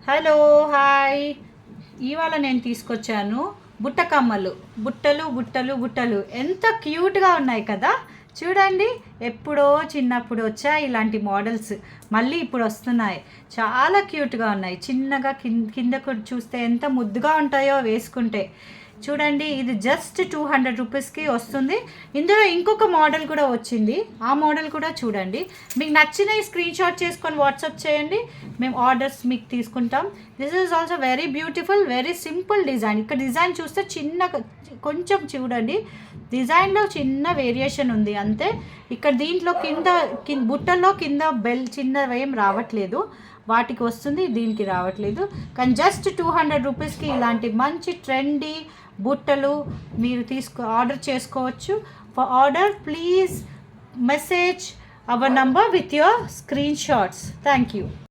Hello hi. ఇవాళ నేను తీసుకొచ్చాను బుట్ట కమ్మలు. బుట్టలు బుట్టలు బుట్టలు ఎంత క్యూట్గా ఉన్నాయి కదా. చూడండి, ఎప్పుడో చిన్నప్పుడు వచ్చాయి ఇలాంటి మోడల్స్, మళ్ళీ ఇప్పుడు వస్తున్నాయి. చాలా క్యూట్గా ఉన్నాయి. చిన్నగా కిందకు చూస్తే ఎంత ముద్దుగా ఉంటాయో వేసుకుంటే. చూడండి, ఇది జస్ట్ 200 రూపీస్కి వస్తుంది. ఇందులో ఇంకొక మోడల్ కూడా వచ్చింది, ఆ మోడల్ కూడా చూడండి. మీకు నచ్చిన స్క్రీన్ షాట్ చేసుకొని వాట్సాప్ చేయండి, మేము ఆర్డర్స్ మీకు తీసుకుంటాం. This is also very beautiful, very simple design. ఇక్కడ డిజైన్ చూస్తే కొంచెం చూడండి, డిజైన్లో చిన్న వేరియేషన్ ఉంది అంతే. ఇక్కడ దీంట్లో బుట్టల్లో కింద బెల్ చిన్నవి ఏం రావట్లేదు, వాటికి వస్తుంది, దీనికి రావట్లేదు. కానీ జస్ట్ 200 రూపీస్కి ఇలాంటి మంచి ట్రెండీ బుట్టలు మీరు ఆర్డర్ చేసుకోవచ్చు. For order please message hour number with your screen shots. Thank you.